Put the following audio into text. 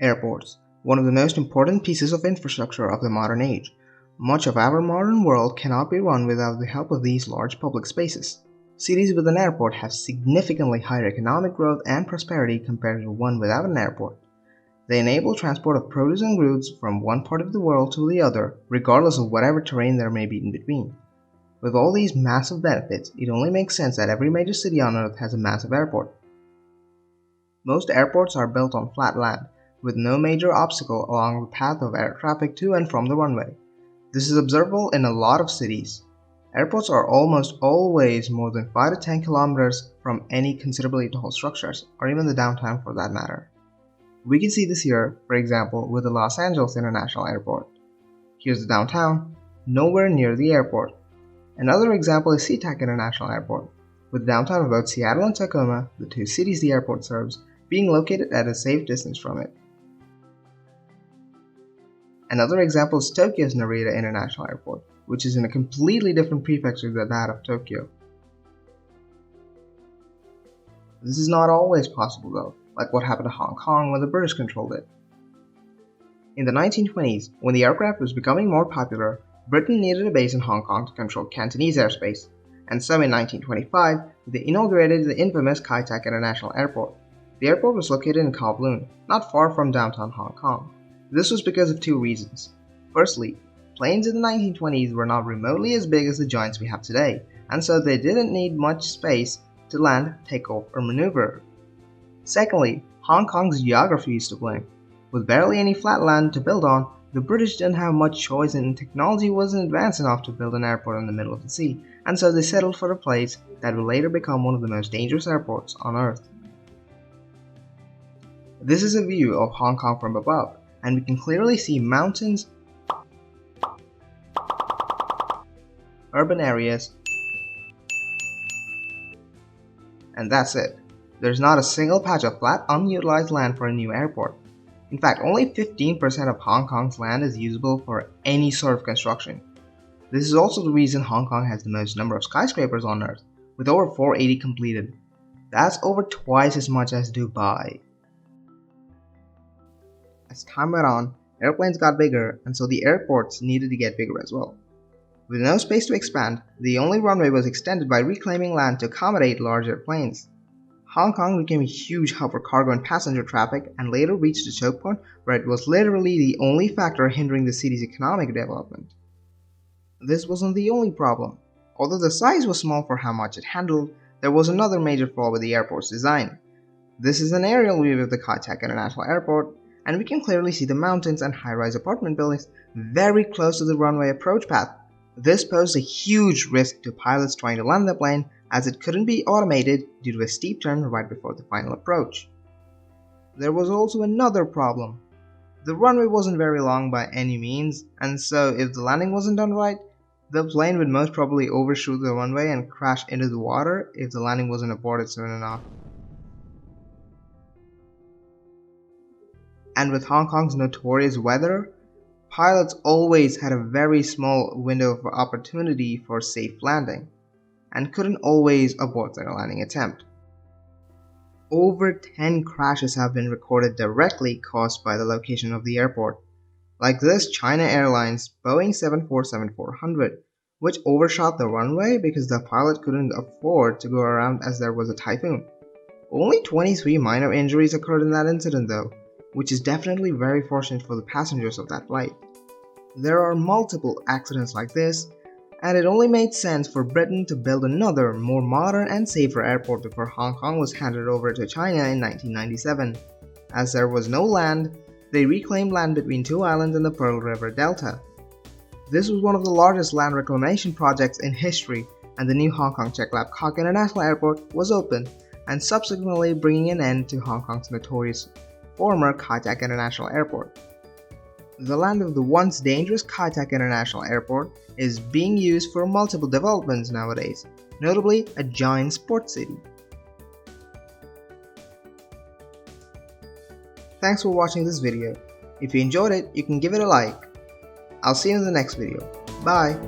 Airports, one of the most important pieces of infrastructure of the modern age. Much of our modern world cannot be run without the help of these large public spaces. Cities with an airport have significantly higher economic growth and prosperity compared to one without an airport. They enable transport of produce and goods from one part of the world to the other, regardless of whatever terrain there may be in between. With all these massive benefits, it only makes sense that every major city on Earth has a massive airport. Most airports are built on flat land, with no major obstacle along the path of air traffic to and from the runway. This is observable in a lot of cities. Airports are almost always more than 5 to 10 kilometers from any considerably tall structures, or even the downtown for that matter. We can see this here, for example, with the Los Angeles International Airport. Here's the downtown, nowhere near the airport. Another example is SeaTac International Airport, with downtown of both Seattle and Tacoma, the two cities the airport serves, being located at a safe distance from it. Another example is Tokyo's Narita International Airport, which is in a completely different prefecture than that of Tokyo. This is not always possible though, like what happened to Hong Kong when the British controlled it. In the 1920s, when the aircraft was becoming more popular, Britain needed a base in Hong Kong to control Cantonese airspace, and so in 1925, they inaugurated the infamous Kai Tak International Airport. The airport was located in Kowloon, not far from downtown Hong Kong. This was because of two reasons. Firstly, planes in the 1920s were not remotely as big as the giants we have today, and so they didn't need much space to land, take off, or maneuver. Secondly, Hong Kong's geography is to blame. With barely any flat land to build on, the British didn't have much choice and technology wasn't advanced enough to build an airport in the middle of the sea, and so they settled for a place that would later become one of the most dangerous airports on Earth. This is a view of Hong Kong from above, and we can clearly see mountains, urban areas, and that's it. There's not a single patch of flat, unutilized land for a new airport. In fact, only 15% of Hong Kong's land is usable for any sort of construction. This is also the reason Hong Kong has the most number of skyscrapers on Earth, with over 480 completed. That's over twice as much as Dubai. As time went on, airplanes got bigger, and so the airports needed to get bigger as well. With no space to expand, the only runway was extended by reclaiming land to accommodate larger planes. Hong Kong became a huge hub for cargo and passenger traffic and later reached a choke point where it was literally the only factor hindering the city's economic development. This wasn't the only problem. Although the size was small for how much it handled, there was another major flaw with the airport's design. This is an aerial view of the Kai Tak International Airport, and we can clearly see the mountains and high-rise apartment buildings very close to the runway approach path. This posed a huge risk to pilots trying to land the plane, as it couldn't be automated due to a steep turn right before the final approach. There was also another problem. The runway wasn't very long by any means, and so if the landing wasn't done right, the plane would most probably overshoot the runway and crash into the water if the landing wasn't aborted soon enough. And with Hong Kong's notorious weather, pilots always had a very small window of opportunity for safe landing, and couldn't always abort their landing attempt. Over 10 crashes have been recorded directly caused by the location of the airport, like this China Airlines Boeing 747-400, which overshot the runway because the pilot couldn't afford to go around as there was a typhoon. Only 23 minor injuries occurred in that incident though, which is definitely very fortunate for the passengers of that flight. There are multiple accidents like this, and it only made sense for Britain to build another, more modern and safer airport before Hong Kong was handed over to China in 1997. As there was no land, they reclaimed land between two islands in the Pearl River Delta. This was one of the largest land reclamation projects in history, and the new Hong Kong Chek Lap Kok International Airport was opened, and subsequently bringing an end to Hong Kong's notorious former Kai Tak International Airport. The land of the once dangerous Kai Tak International Airport is being used for multiple developments nowadays, notably a giant sports city. Thanks for watching this video. If you enjoyed it, you can give it a like. I'll see you in the next video. Bye!